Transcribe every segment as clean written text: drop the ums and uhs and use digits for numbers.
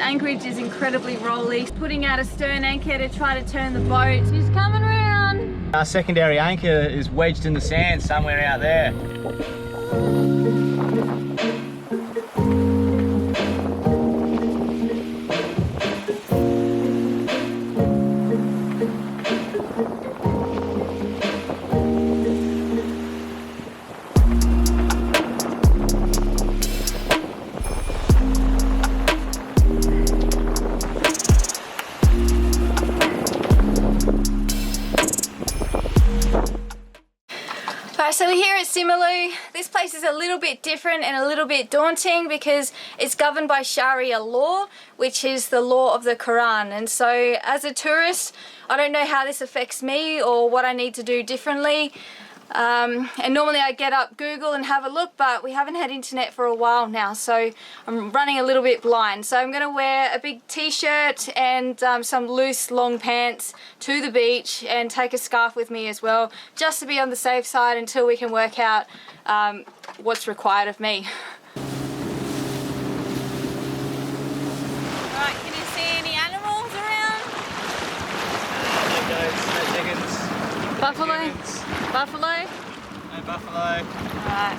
anchorage is incredibly rolly. Putting out a stern anchor to try to turn the boat. She's coming around. Our secondary anchor is wedged in the sand somewhere out there. So we're here at Simeulue. This place is a little bit different and a little bit daunting because it's governed by Sharia law, which is the law of the Quran. And so as a tourist, I don't know how this affects me or what I need to do differently. And normally I get up, Google and have a look, but we haven't had internet for a while now, so I'm running a little bit blind. So I'm going to wear a big t-shirt and some loose long pants to the beach and take a scarf with me as well, just to be on the safe side until we can work out what's required of me. Alright, can you see any animals around? No goats, no chickens. Buffalo? No chickens. Buffalo? No buffalo. Alright.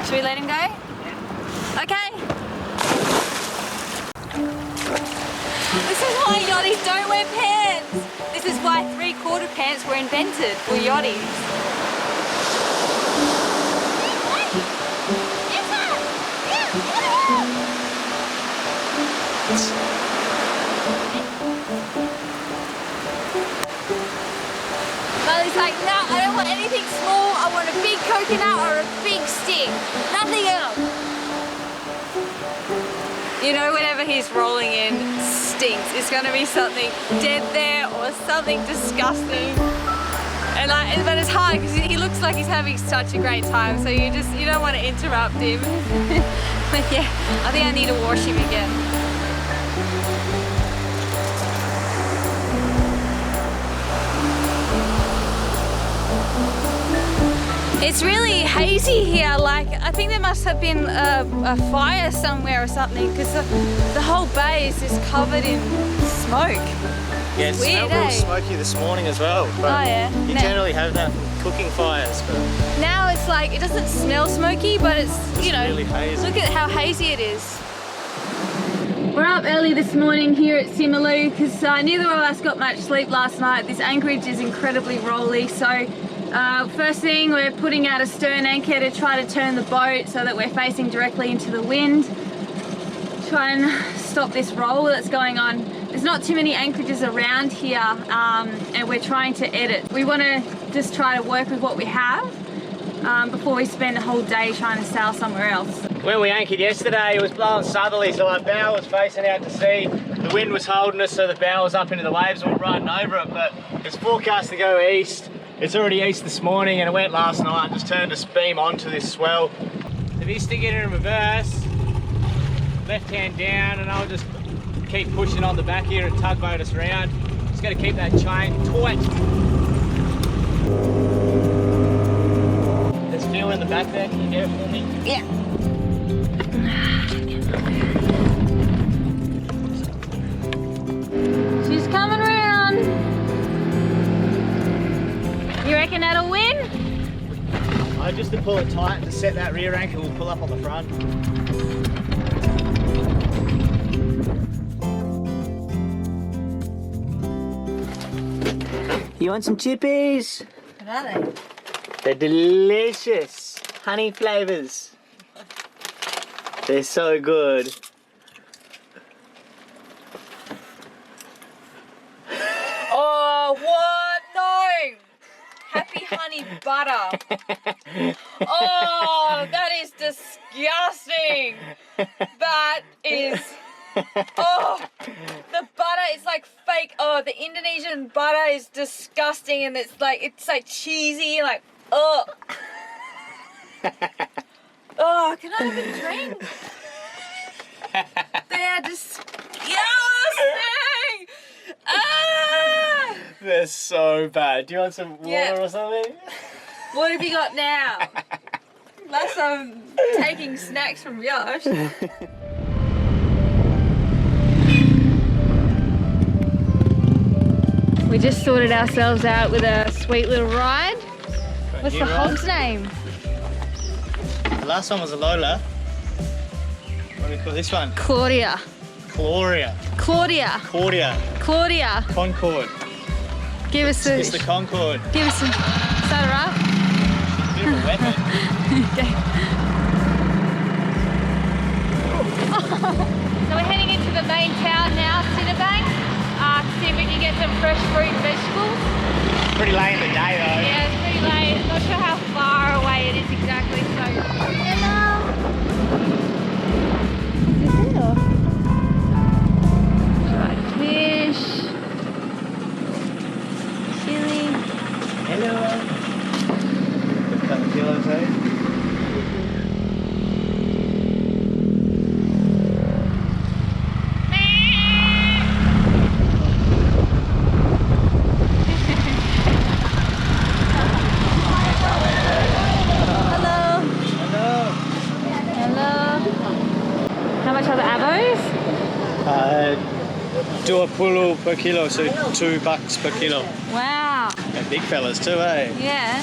Should we let him go? Yeah. Okay. This is why yachties don't wear pants. This is why 3/4 pants were invented for yachties. But it's like, no, I don't want anything small. I want a big coconut or a big stick. Nothing else. You know, whenever he's rolling in stinks, it's going to be something dead there or something disgusting. And like, but it's hard because he looks like he's having such a great time, so you don't want to interrupt him. But yeah, I think I need to wash him again. It's really hazy here, like I think there must have been a fire somewhere or something, because the whole bay is just covered in smoke. Yeah, it smelled real smoky this morning as well, but you generally have that from cooking fires. But now it's like, it doesn't smell smoky, but it's you know, really hazy. Look at how hazy it is. We're up early this morning here at Simeulue because neither of us got much sleep last night. This anchorage is incredibly rolly, so first thing, we're putting out a stern anchor to try to turn the boat so that we're facing directly into the wind. Try and stop this roll that's going on. There's not too many anchorages around here and we're trying to edit. We want to just try to work with what we have before we spend a whole day trying to sail somewhere else. when we anchored yesterday, it was blowing southerly, so our bow was facing out to sea. The wind was holding us, so the bow was up into the waves and we're riding over it, but it's forecast to go east. It's already east this morning and it went last night and just turned its beam onto this swell. If you stick it in reverse, left hand down, and I'll just keep pushing on the back here and tugboat us around. Just got to keep that chain tight. There's fuel in the back there, can you get it for me? Yeah. She's coming around. You reckon that'll win? Just to pull it tight, to set that rear anchor, we'll pull up on the front. You want some chippies? What are they? They're delicious. Honey flavours. They're so good. Oh, what? No! Happy honey butter. Oh, that is disgusting. That is... Oh, the butter is like fake. Oh, the Indonesian butter is disgusting, and it's like cheesy, like oh. Oh, can I have a drink? They are disgusting. Ah! They're so bad. Do you want some water or something? What have you got now? Unless I'm taking snacks from Yosh. We just sorted ourselves out with a sweet little ride. What's the hog's name? The last one was a Lola. What do we call this one? Claudia. Claudia. Claudia. Claudia. Claudia. Concord. Give us a... It's the Concord. Give us a... Is that alright? Bit of a weapon. Okay. So we're heading into the main town now, Cinnabang, to see if we can get some fresh fruit and vegetables. Pretty late in the day though. Yeah, it's pretty late. Not sure how far away it is exactly, so... Hello! Is this it or? Fried fish. Chili. Hello. What kind of kilos, eh? $2 per kilo, so $2 per kilo. Wow. And big fellas too, eh? Yeah.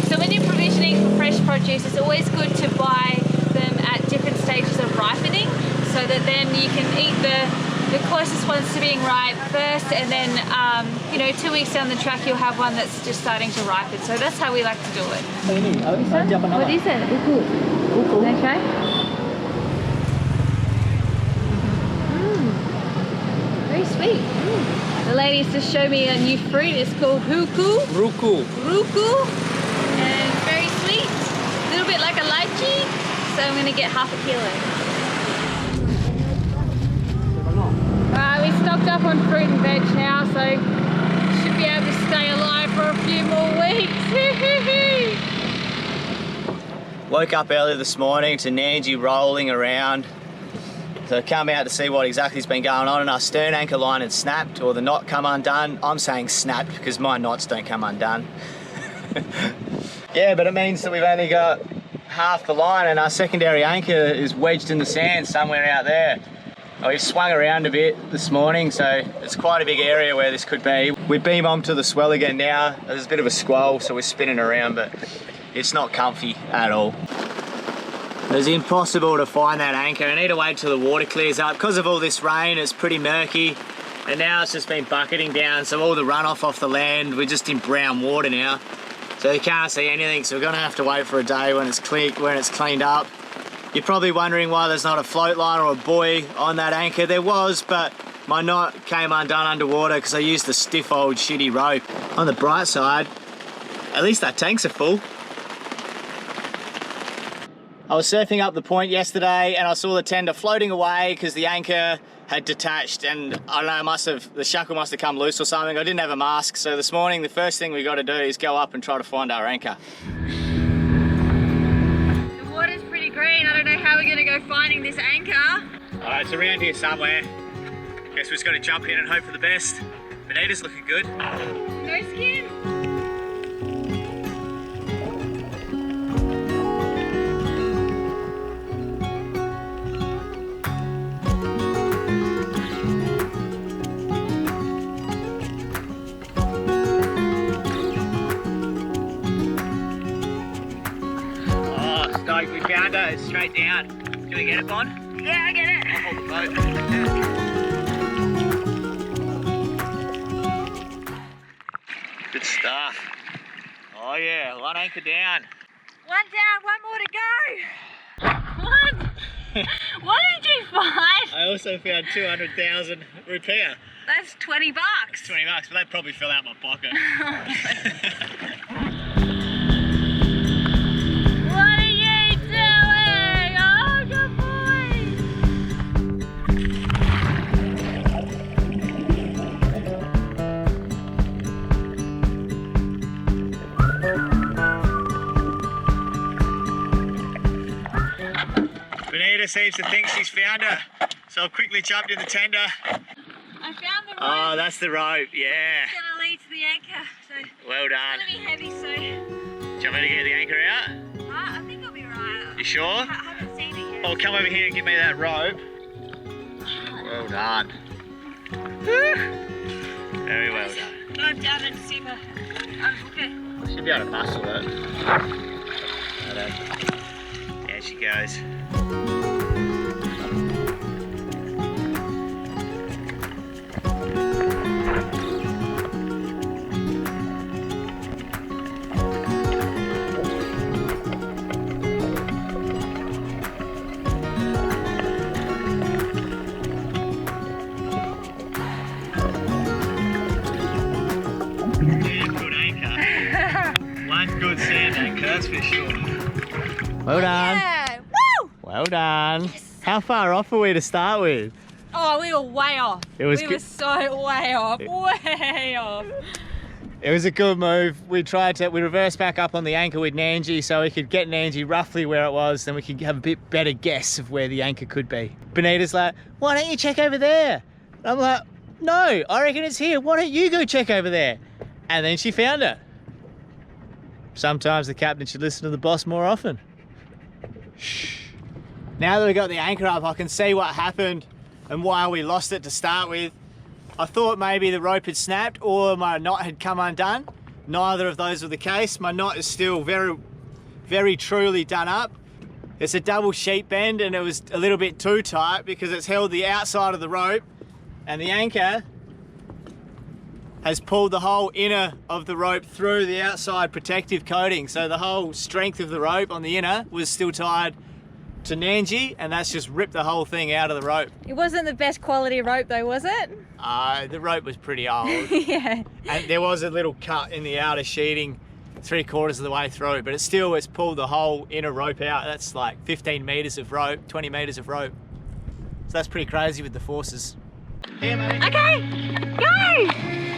So when you're provisioning for fresh produce, it's always good to buy them at different stages of ripening, so that then you can eat the closest ones to being ripe first, and then you know, 2 weeks down the track you'll have one that's just starting to ripen. So that's how we like to do it. What is it? Uku. Okay. Very sweet. The ladies just showed me a new fruit. It's called huku. Ruku. Ruku. And it's very sweet. A little bit like a lychee. So I'm going to get half a kilo. Alright, we stocked up on fruit and veg now, so should be able to stay alive for a few more weeks. Woke up early this morning to Nandji rolling around. So I come out to see what exactly has been going on, and our stern anchor line had snapped, or the knot come undone. I'm saying snapped because my knots don't come undone. Yeah, but it means that we've only got half the line, and our secondary anchor is wedged in the sand somewhere out there. We've swung around a bit this morning, so it's quite a big area where this could be. We beam onto the swell again now. There's a bit of a squall, so we're spinning around, but it's not comfy at all. It's impossible to find that anchor. I need to wait till the water clears up. Because of all this rain, it's pretty murky, and now it's just been bucketing down, so all the runoff off the land, we're just in brown water now. So you can't see anything, so we're gonna have to wait for a day when it's cleaned up. You're probably wondering why there's not a float line or a buoy on that anchor. There was, but my knot came undone underwater because I used the stiff old shitty rope. On the bright side, at least our tanks are full. I was surfing up the point yesterday and I saw the tender floating away because the anchor had detached, and I don't know, the shackle must have come loose or something. I didn't have a mask, so this morning the first thing we got to do is go up and try to find our anchor. The water's pretty green. I don't know how we're going to go finding this anchor. Alright, it's around here somewhere. Guess we just got to jump in and hope for the best. Bonita's looking good. No skin. We found her, it's straight down. Can we get it, Bon? Yeah, I get it. I'll hold the boat. Good stuff. Oh yeah, one anchor down. One down, one more to go. What? What did you find? I also found 200,000 rupiah. That's 20 bucks. It's 20 bucks, but that probably fell out my pocket. Bonita seems to think she's found her, so I've quickly jumped in the tender. I found the rope. Oh, that's the rope, yeah. It's gonna lead to the anchor, so well done. It's gonna be heavy, so. Do you want me to get the anchor out? I think I'll be right. You sure? I haven't seen it yet. Oh, come over here and give me that rope. Well done. arrived down at Sima. Unhook it. I should be able to muscle it. There she goes. Good sand anchor, that's for sure. Well done. Yeah! Woo! Well done. Yes. How far off were we to start with? Oh, we were way off. We were so way off. Way off. It was a good move. We reversed back up on the anchor with Nandji so we could get Nandji roughly where it was, then we could have a bit better guess of where the anchor could be. Bonita's like, why don't you check over there? And I'm like, no, I reckon it's here. Why don't you go check over there? And then she found it. Sometimes the captain should listen to the boss more often. Shh. Now that we got the anchor up, I can see what happened and why we lost it to start with. I thought maybe the rope had snapped or my knot had come undone. Neither of those were the case. My knot is still very, very truly done up. It's a double sheet bend and it was a little bit too tight because it's held the outside of the rope, and the anchor has pulled the whole inner of the rope through the outside protective coating. So the whole strength of the rope on the inner was still tied to Nandji, and that's just ripped the whole thing out of the rope. It wasn't the best quality rope though, was it? The rope was pretty old. Yeah. And there was a little cut in the outer sheeting 3/4 of the way through, but it's pulled the whole inner rope out. That's like 15 meters of rope, 20 meters of rope. So that's pretty crazy with the forces. Here, mate. Okay, go!